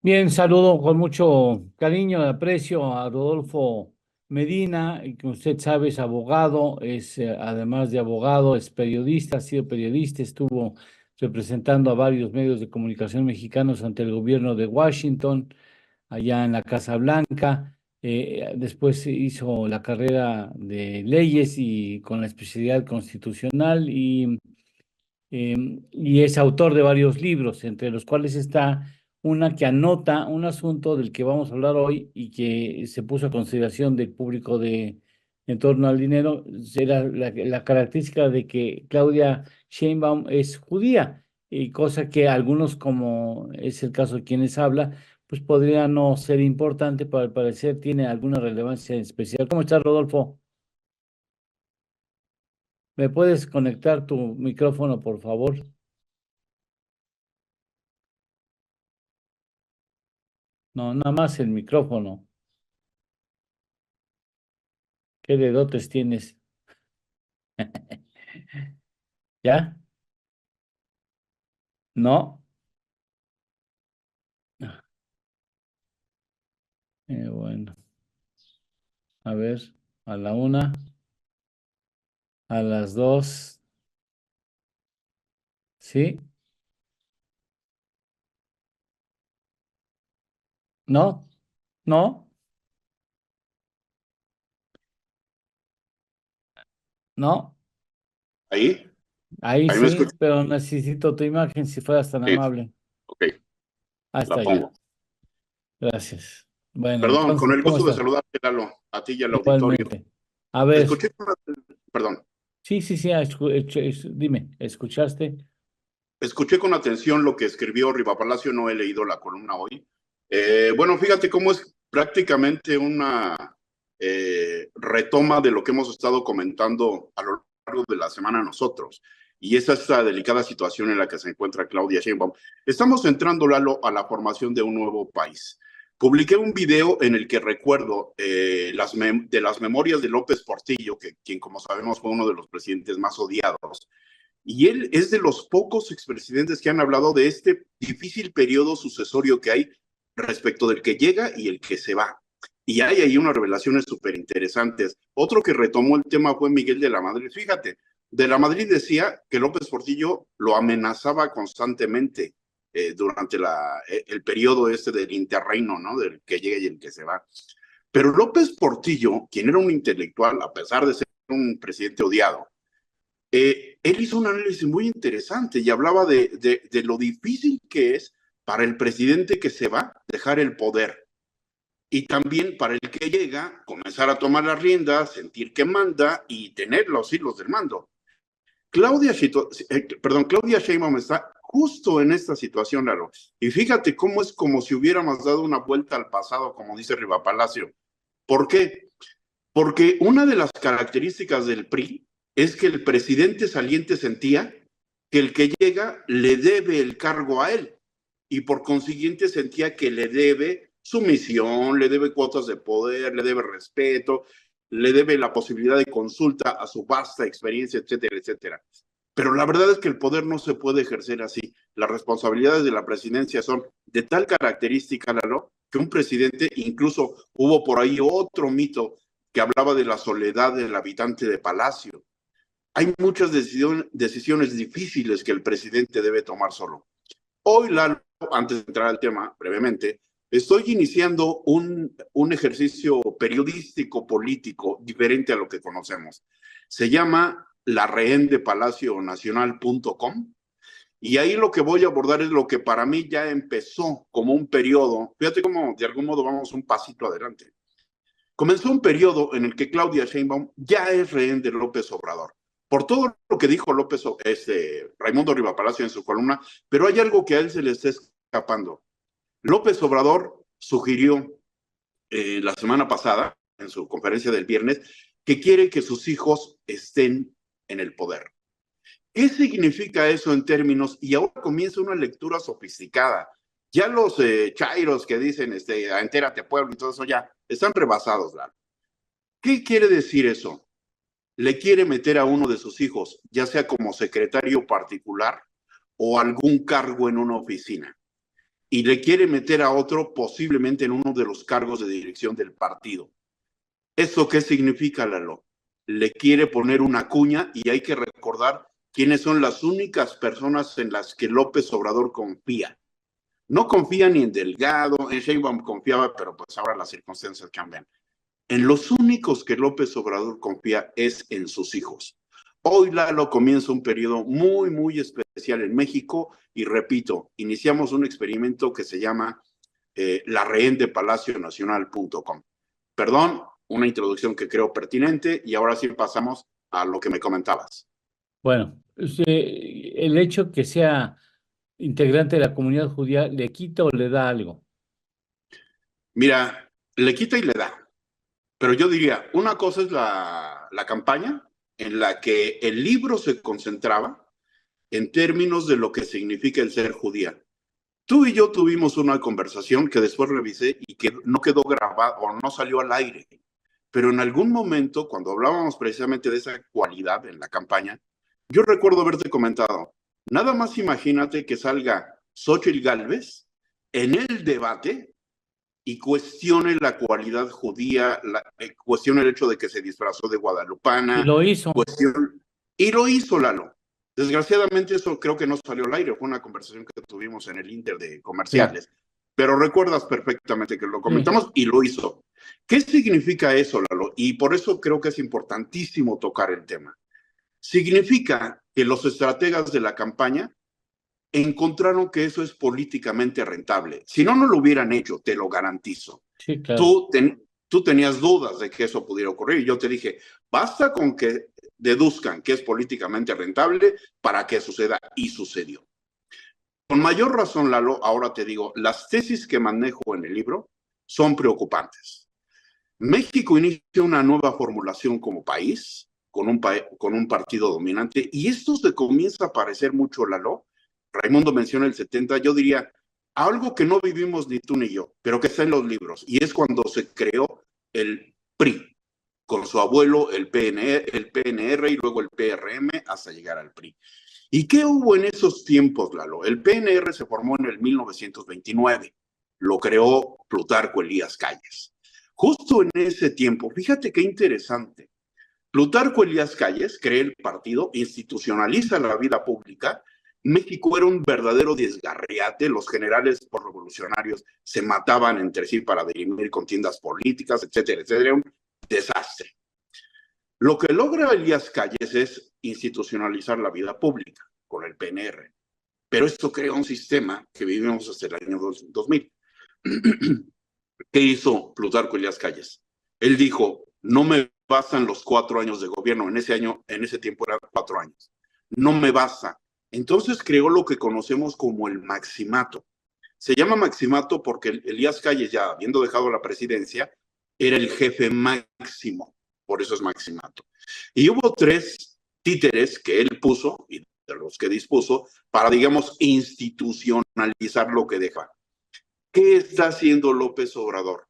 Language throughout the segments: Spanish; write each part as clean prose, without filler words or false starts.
Bien, saludo con mucho cariño y aprecio a Rodolfo Medina, y que usted sabe es abogado, además de abogado, es periodista, ha sido periodista, estuvo representando a varios medios de comunicación mexicanos ante el gobierno de Washington, allá en la Casa Blanca. Después hizo la carrera de leyes y con la especialidad constitucional y es autor de varios libros, entre los cuales está una que anota un asunto del que vamos a hablar hoy y que se puso a consideración del público en torno al dinero. Era la característica de que Claudia Sheinbaum es judía, y cosa que algunos, como es el caso de quienes habla, pues podría no ser importante, pero al parecer tiene alguna relevancia especial. ¿Cómo estás, Rodolfo? ¿Me puedes conectar tu micrófono, por favor? No, nada más el micrófono. ¿Qué dedotes tienes? ¿Ya? ¿No? Bueno, a ver, a la una, a las dos, ¿sí? ¿No? ¿No? ¿No? Ahí, Ahí ahí me sí, escucho. pero necesito tu imagen si fueras tan Sí, amable. ok, Ahí la está ya. pongo. Gracias. Bueno, Perdón, con entonces, el ¿cómo gusto de estás? saludarte, Lalo, a ti y al auditorio. Igualmente. A ver, Escuché una, perdón, sí, sí, sí, dime, ¿escuchaste? escuché con atención lo que escribió Riva Palacio, no he leído la columna hoy. Bueno, fíjate cómo es prácticamente una retoma de lo que hemos estado comentando a lo largo de la semana nosotros. Y esa es esta delicada situación en la que se encuentra Claudia Sheinbaum. Estamos entrando, Lalo, a la formación de un nuevo país. Publiqué un video en el que recuerdo de las memorias de López Portillo, que quien como sabemos fue uno de los presidentes más odiados, y él es de los pocos expresidentes que han hablado de este difícil periodo sucesorio que hay respecto del que llega y el que se va. Y hay ahí unas revelaciones súper interesantes. Otro que retomó el tema fue Miguel de la Madrid. Fíjate, de la Madrid decía que López Portillo lo amenazaba constantemente durante el periodo este del interreino, ¿no? Del que llega y el que se va. Pero López Portillo, quien era un intelectual, a pesar de ser un presidente odiado, él hizo un análisis muy interesante y hablaba de lo difícil que es para el presidente que se va dejar el poder y también para el que llega comenzar a tomar las riendas, sentir que manda y tener los hilos del mando. Claudia Sheinbaum está justo en esta situación, Lalo. Y fíjate cómo es como si hubiéramos dado una vuelta al pasado, como dice Riva Palacio. ¿Por qué? Porque una de las características del PRI es que el presidente saliente sentía que el que llega le debe el cargo a él y por consiguiente sentía que le debe sumisión, le debe cuotas de poder, le debe respeto, le debe la posibilidad de consulta a su vasta experiencia, etcétera, etcétera. Pero la verdad es que el poder no se puede ejercer así. Las responsabilidades de la presidencia son de tal característica, Lalo, que un presidente, incluso hubo por ahí otro mito que hablaba de la soledad del habitante de Palacio. Hay muchas decisiones difíciles que el presidente debe tomar solo. Hoy, Lalo, antes de entrar al tema brevemente, estoy iniciando un ejercicio periodístico político diferente a lo que conocemos. Se llama la rehén de Palacio Nacional.com y ahí lo que voy a abordar es lo que para mí ya empezó como un periodo. Fíjate cómo de algún modo vamos un pasito adelante. Comenzó un periodo en el que Claudia Sheinbaum ya es rehén de López Obrador. Por todo lo que dijo Raimundo Rivapalacio en su columna, pero hay algo que a él se le está escapando. López Obrador sugirió la semana pasada, en su conferencia del viernes, que quiere que sus hijos estén en el poder. ¿Qué significa eso en términos? Y ahora comienza una lectura sofisticada. Ya los chairos que dicen, entérate pueblo y todo eso ya están rebasados, ¿verdad? ¿Qué quiere decir eso? Le quiere meter a uno de sus hijos, ya sea como secretario particular o algún cargo en una oficina. y le quiere meter a otro posiblemente en uno de los cargos de dirección del partido. ¿Eso qué significa, Lalo? Le quiere poner una cuña y hay que recordar quiénes son las únicas personas en las que López Obrador confía. No confía ni en Delgado, en Sheinbaum confiaba, pero pues ahora las circunstancias cambian. En los únicos que López Obrador confía es en sus hijos. Hoy, Lalo, comienza un periodo muy, muy especial en México y repito, iniciamos un experimento que se llama la rehén de palacionacional.com. Perdón, una introducción que creo pertinente y ahora sí pasamos a lo que me comentabas. Bueno, el hecho que sea integrante de la comunidad judía, ¿le quita o le da algo? Mira, le quita y le da. Pero yo diría, una cosa es la campaña en la que el libro se concentraba en términos de lo que significa el ser judía. Tú y yo tuvimos una conversación que después revisé y que no quedó grabada o no salió al aire. Pero en algún momento, cuando hablábamos precisamente de esa cualidad en la campaña, yo recuerdo haberte comentado, nada más imagínate que salga Xóchitl Gálvez en el debate y cuestione la cualidad judía, cuestione el hecho de que se disfrazó de guadalupana. Y lo hizo. Y lo hizo, Lalo. Desgraciadamente eso creo que no salió al aire, fue una conversación que tuvimos en el Inter de comerciales. Sí. Pero recuerdas perfectamente que lo comentamos y lo hizo. ¿Qué significa eso, Lalo? Y por eso creo que es importantísimo tocar el tema. Significa que los estrategas de la campaña encontraron que eso es políticamente rentable. Si no, no lo hubieran hecho, te lo garantizo. Sí, claro. Tú tenías dudas de que eso pudiera ocurrir y yo te dije, basta con que deduzcan que es políticamente rentable para que suceda, y sucedió. Con mayor razón, Lalo, ahora te digo, las tesis que manejo en el libro son preocupantes. México inicia una nueva formulación como país, con un partido dominante, y esto se comienza a parecer mucho, Lalo. Raimundo menciona el 70, yo diría, algo que no vivimos ni tú ni yo, pero que está en los libros, y es cuando se creó el PRI, con su abuelo, el PNR y luego el PRM, hasta llegar al PRI. ¿Y qué hubo en esos tiempos, Lalo? El PNR se formó en el 1929, lo creó Plutarco Elías Calles. Justo en ese tiempo, fíjate qué interesante, Plutarco Elías Calles crea el partido, institucionaliza la vida pública. México era un verdadero desgarriate, los generales revolucionarios se mataban entre sí para dirimir contiendas políticas, etcétera, etcétera, era un desastre. Lo que logra Elías Calles es institucionalizar la vida pública con el PNR, pero esto crea un sistema que vivimos hasta el año 2000. ¿Qué hizo Plutarco Elías Calles? Él dijo, no me bastan los 4 años de gobierno, en ese tiempo eran 4 años, no me basta. Entonces creó lo que conocemos como el maximato. Se llama maximato porque Elías Calles, ya habiendo dejado la presidencia, era el jefe máximo, por eso es maximato. Y hubo 3 títeres que él puso, y de los que dispuso, para, digamos, institucionalizar lo que deja. ¿Qué está haciendo López Obrador?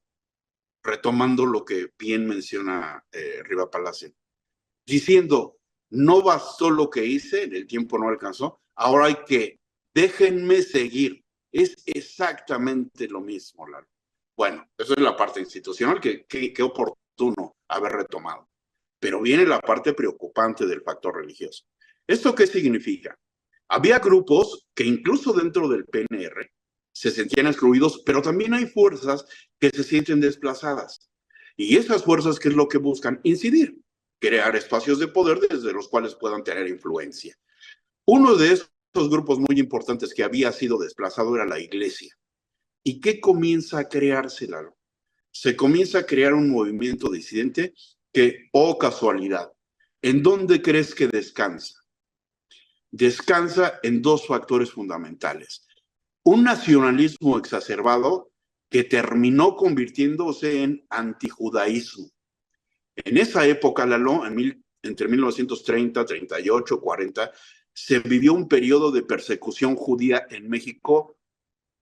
Retomando lo que bien menciona Riva Palacio, diciendo, no bastó lo que hice, el tiempo no alcanzó, ahora hay que, déjenme seguir. Es exactamente lo mismo, Lalo. Bueno, eso es la parte institucional, que oportuno haber retomado. Pero viene la parte preocupante del factor religioso. ¿Esto qué significa? Había grupos que incluso dentro del PNR se sentían excluidos, pero también hay fuerzas que se sienten desplazadas. Y esas fuerzas, ¿qué es lo que buscan? Incidir, crear espacios de poder desde los cuales puedan tener influencia. Uno de esos grupos muy importantes que había sido desplazado era la iglesia. ¿Y qué comienza a crearse, Lalo? Se comienza a crear un movimiento disidente que, oh casualidad, ¿en dónde crees que descansa? Descansa en 2 factores fundamentales. Un nacionalismo exacerbado que terminó convirtiéndose en antijudaísmo. En esa época, Lalo, entre 1930, 38, 40, se vivió un periodo de persecución judía en México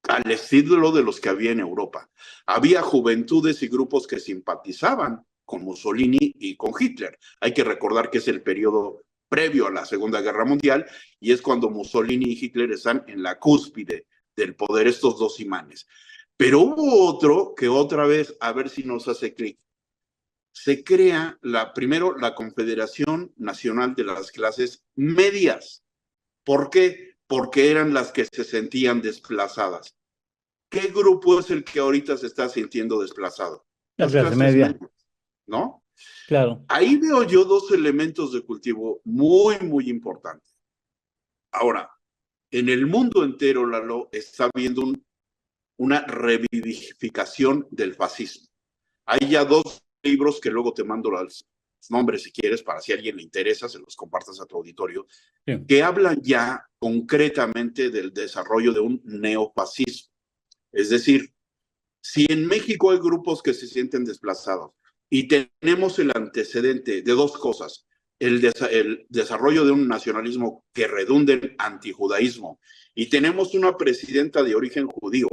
al estilo de los que había en Europa. Había juventudes y grupos que simpatizaban con Mussolini y con Hitler. Hay que recordar que es el periodo previo a la Segunda Guerra Mundial y es cuando Mussolini y Hitler están en la cúspide del poder, estos dos imanes. Pero hubo otro que otra vez, a ver si nos hace clic, se crea primero la Confederación Nacional de las Clases Medias. ¿Por qué? Porque eran las que se sentían desplazadas. ¿Qué grupo es el que ahorita se está sintiendo desplazado? La Las clase clases media, medias, ¿no? claro. Ahí veo yo dos elementos de cultivo muy, muy importantes. Ahora, en el mundo entero, Lalo, está habiendo una revivificación del fascismo. Hay ya dos libros que luego te mando los nombres si quieres, para si a alguien le interesa, se los compartas a tu auditorio, Sí. que hablan ya concretamente del desarrollo de un neofascismo. Es decir, si en México hay grupos que se sienten desplazados y tenemos el antecedente de dos cosas, el desarrollo de un nacionalismo que redunde en antijudaísmo y tenemos una presidenta de origen judío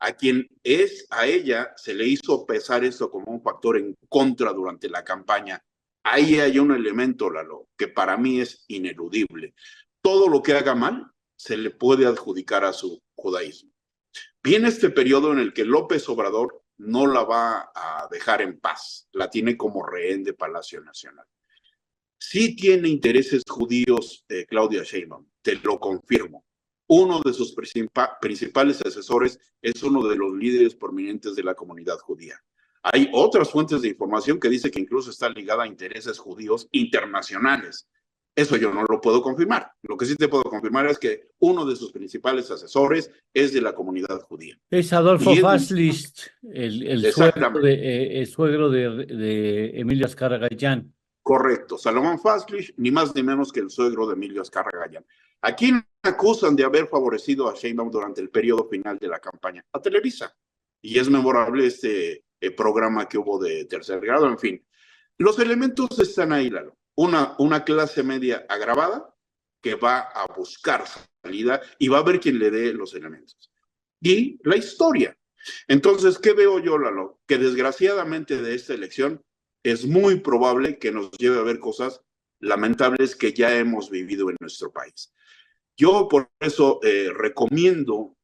a ella se le hizo pesar esto como un factor en contra durante la campaña. Ahí hay un elemento, Lalo, que para mí es ineludible. Todo lo que haga mal se le puede adjudicar a su judaísmo. Viene este periodo en el que López Obrador no la va a dejar en paz, la tiene como rehén de Palacio Nacional. Sí tiene intereses judíos, Claudia Sheinbaum, te lo confirmo. Uno de sus principales asesores es uno de los líderes prominentes de la comunidad judía. Hay otras fuentes de información que dice que incluso está ligada a intereses judíos internacionales. Eso yo no lo puedo confirmar. Lo que sí te puedo confirmar es que uno de sus principales asesores es de la comunidad judía. Es Adolfo Y es, Faslicht, exactamente, el suegro de Emilio Azcárraga Gallán. correcto. Salomón Faslich, ni más ni menos que el suegro de Emilio Azcárraga Gallán. ¿A quién acusan de haber favorecido a Sheinbaum durante el periodo final de la campaña? A Televisa. Y es memorable este programa que hubo de tercer grado, en fin. Los elementos están ahí, Lalo. Una clase media agravada que va a buscar salida y va a ver quién le dé los elementos. Y la historia. Entonces, ¿qué veo yo, Lalo? Que desgraciadamente de esta elección es muy probable que nos lleve a ver cosas lamentables que ya hemos vivido en nuestro país. Yo por eso recomiendo,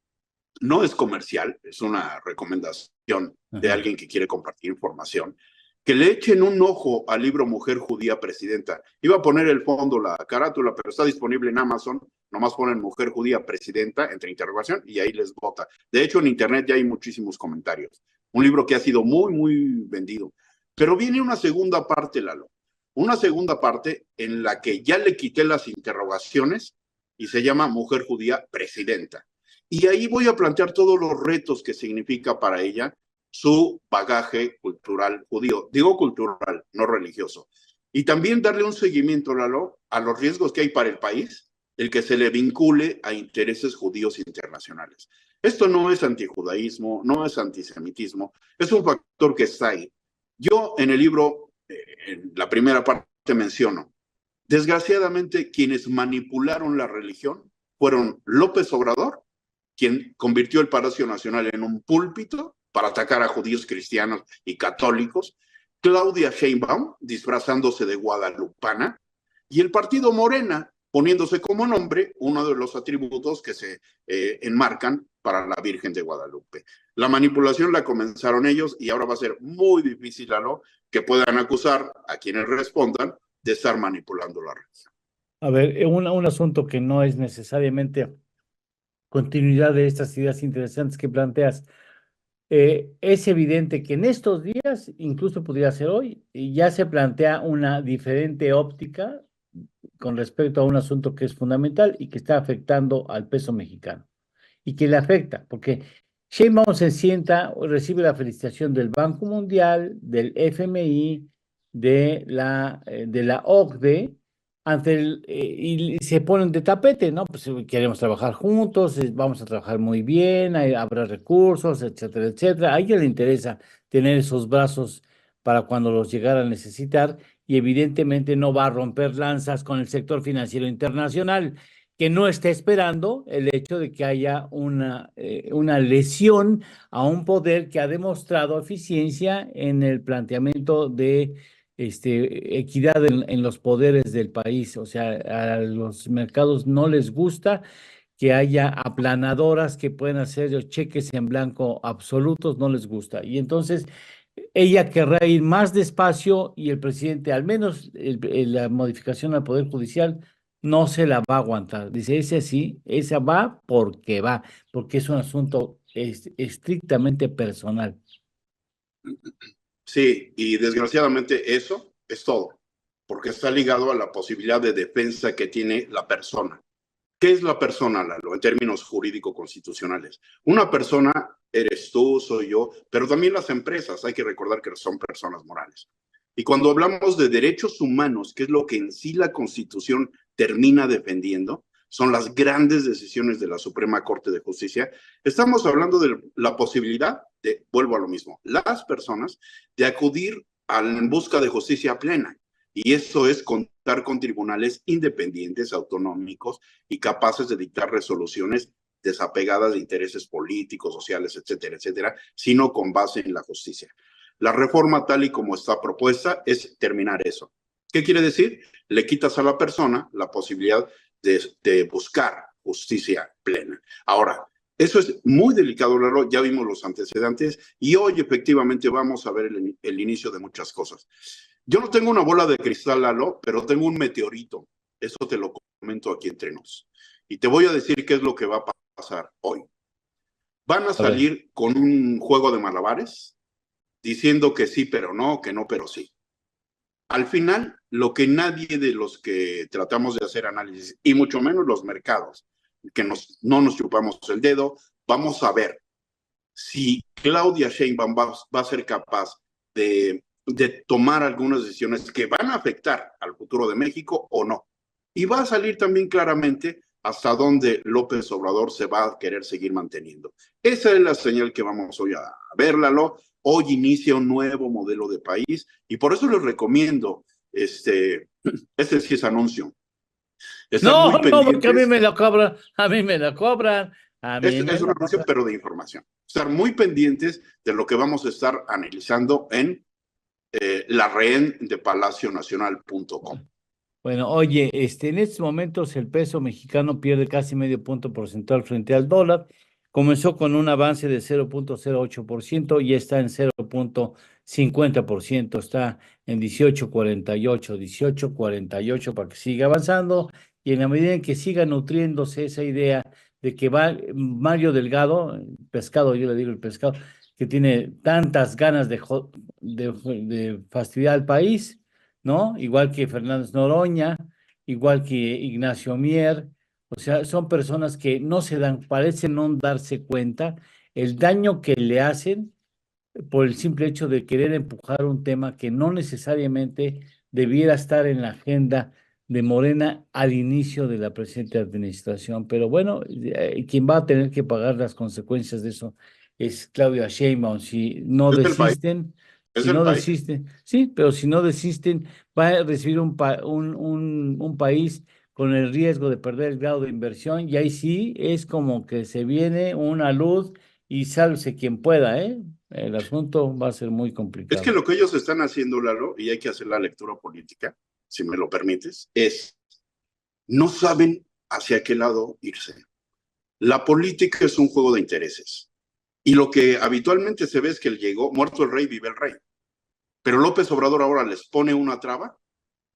no es comercial, es una recomendación de alguien que quiere compartir información, que le echen un ojo al libro Mujer Judía Presidenta. Iba a poner el fondo, la carátula, pero está disponible en Amazon. Nomás ponen Mujer Judía Presidenta entre interrogación y ahí les vota. De hecho, en internet ya hay muchísimos comentarios. Un libro que ha sido muy, muy vendido. Pero viene una segunda parte, Lalo. Una segunda parte en la que ya le quité las interrogaciones y se llama Mujer Judía Presidenta. Y ahí voy a plantear todos los retos que significa para ella su bagaje cultural judío. Digo cultural, no religioso. Y también darle un seguimiento, Lalo, a los riesgos que hay para el país, el que se le vincule a intereses judíos internacionales. Esto no es antijudaísmo, no es antisemitismo, es un factor que está ahí. Yo en el libro, en la primera parte menciono, desgraciadamente quienes manipularon la religión fueron López Obrador, quien convirtió el Palacio Nacional en un púlpito para atacar a judíos, cristianos y católicos, Claudia Sheinbaum disfrazándose de guadalupana y el partido Morena poniéndose como nombre uno de los atributos que se enmarcan para la Virgen de Guadalupe. La manipulación la comenzaron ellos y ahora va a ser muy difícil, ¿no?, que puedan acusar a quienes respondan de estar manipulando la religión. A ver, un asunto que no es necesariamente continuidad de estas ideas interesantes que planteas. Es evidente que en estos días, incluso podría ser hoy, ya se plantea una diferente óptica con respecto a un asunto que es fundamental y que está afectando al peso mexicano. Y que le afecta, porque Sheinbaum se sienta, recibe la felicitación del Banco Mundial, del FMI, de la OCDE, y se ponen de tapete, ¿no? Pues queremos trabajar juntos, vamos a trabajar muy bien, habrá recursos, etcétera, etcétera. A ella le interesa tener esos brazos para cuando los llegara a necesitar y evidentemente no va a romper lanzas con el sector financiero internacional, que no está esperando el hecho de que haya una lesión a un poder que ha demostrado eficiencia en el planteamiento de equidad en los poderes del país. O sea, a los mercados no les gusta que haya aplanadoras que pueden hacer los cheques en blanco absolutos, no les gusta. Y entonces ella querrá ir más despacio y el presidente, al menos la modificación al Poder Judicial, no se la va a aguantar. Dice, ese sí, esa va, porque es un asunto estrictamente personal. Sí, y desgraciadamente eso es todo, porque está ligado a la posibilidad de defensa que tiene la persona. ¿Qué es la persona, Lalo, en términos jurídico-constitucionales? Una persona eres tú, soy yo, pero también las empresas, hay que recordar que son personas morales. Y cuando hablamos de derechos humanos, que es lo que en sí la Constitución termina defendiendo, son las grandes decisiones de la Suprema Corte de Justicia, estamos hablando de la posibilidad de, vuelvo a lo mismo, las personas de acudir en busca de justicia plena. Y eso es contar con tribunales independientes, autonómicos y capaces de dictar resoluciones desapegadas de intereses políticos, sociales, etcétera, etcétera, sino con base en la justicia. La reforma tal y como está propuesta es terminar eso. ¿Qué quiere decir? Le quitas a la persona la posibilidad de buscar justicia plena. Ahora, eso es muy delicado, Lalo, ya vimos los antecedentes y hoy efectivamente vamos a ver el inicio de muchas cosas. Yo no tengo una bola de cristal, Lalo, pero tengo un meteorito. Eso te lo comento aquí entre nos. Y te voy a decir qué es lo que va a pasar hoy. Van a A ver. salir con un juego de malabares, diciendo que sí, pero no, que no, pero sí. Al final, lo que nadie de los que tratamos de hacer análisis, y mucho menos los mercados, que no nos chupamos el dedo, vamos a ver si Claudia Sheinbaum va a ser capaz de tomar algunas decisiones que van a afectar al futuro de México o no. Y va a salir también claramente hasta dónde López Obrador se va a querer seguir manteniendo. Esa es la señal que vamos hoy a verla. Hoy inicia un nuevo modelo de país y por eso les recomiendo este sí es anuncio. Estar No, muy no, porque a mí pendientes. me lo cobran, a mí me lo cobran, a mí me Es un lo anuncio, cobran. pero de información. Estar muy pendientes de lo que vamos a estar analizando en la rehén de palacionacional.com. Bueno, oye, en estos momentos el peso mexicano pierde casi medio punto porcentual frente al dólar. Comenzó con un avance de 0,08% y está en 0,50%. Está en 18,48 para que siga avanzando. Y en la medida en que siga nutriéndose esa idea de que va Mario Delgado, el pescado, yo le digo el pescado, que tiene tantas ganas de fastidiar al país, ¿no? Igual que Fernández Noroña, igual que Ignacio Mier, o sea, son personas que no se dan, parecen no darse cuenta el daño que le hacen por el simple hecho de querer empujar un tema que no necesariamente debiera estar en la agenda de Morena al inicio de la presente administración. Pero bueno, quien va a tener que pagar las consecuencias de eso es Claudia Sheinbaum. Si no Es el país, desisten, es si el no país. desisten, sí, pero si no desisten, va a recibir un país con el riesgo de perder el grado de inversión y ahí sí es como que se viene una luz y sálvese quien pueda, ¿eh? El asunto va a ser muy Es que complicado. lo que ellos están haciendo, Lalo, y hay que hacer la lectura política, si me lo permites, es no saben hacia qué lado irse. La política es un juego de intereses. Y lo que habitualmente se ve es que llegó, muerto el rey, vive el rey. Pero López Obrador ahora les pone una traba.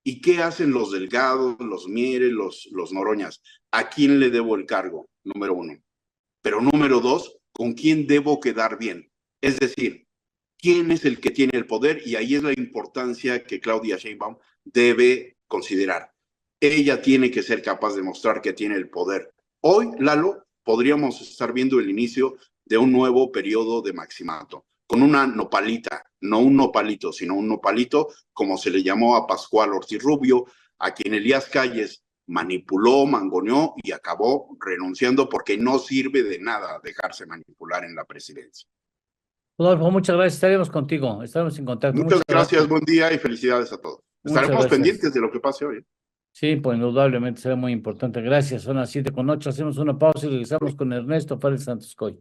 ¿Y qué hacen los Delgados, los Mieres, los Noroñas? ¿A quién le debo el cargo? Número uno. Pero número dos, ¿con quién debo quedar bien? Es decir, ¿quién es el que tiene el poder? Y ahí es la importancia que Claudia Sheinbaum debe considerar. Ella tiene que ser capaz de mostrar que tiene el poder. Hoy, Lalo, podríamos estar viendo el inicio de un nuevo periodo de maximato, con una nopalita, no un nopalito, sino un nopalito, como se le llamó a Pascual Ortiz Rubio, a quien Elías Calles manipuló, mangoneó y acabó renunciando porque no sirve de nada dejarse manipular en la presidencia. Rodolfo, muchas gracias. Estaremos contigo. Estaremos en contacto. Muchas Muchas gracias, gracias. buen día y felicidades a todos. Muchas Estaremos gracias. pendientes de lo que pase hoy. Sí, pues indudablemente será muy importante. Gracias. Son las 7:08. Hacemos una pausa y regresamos con Ernesto Fares Santos Coy.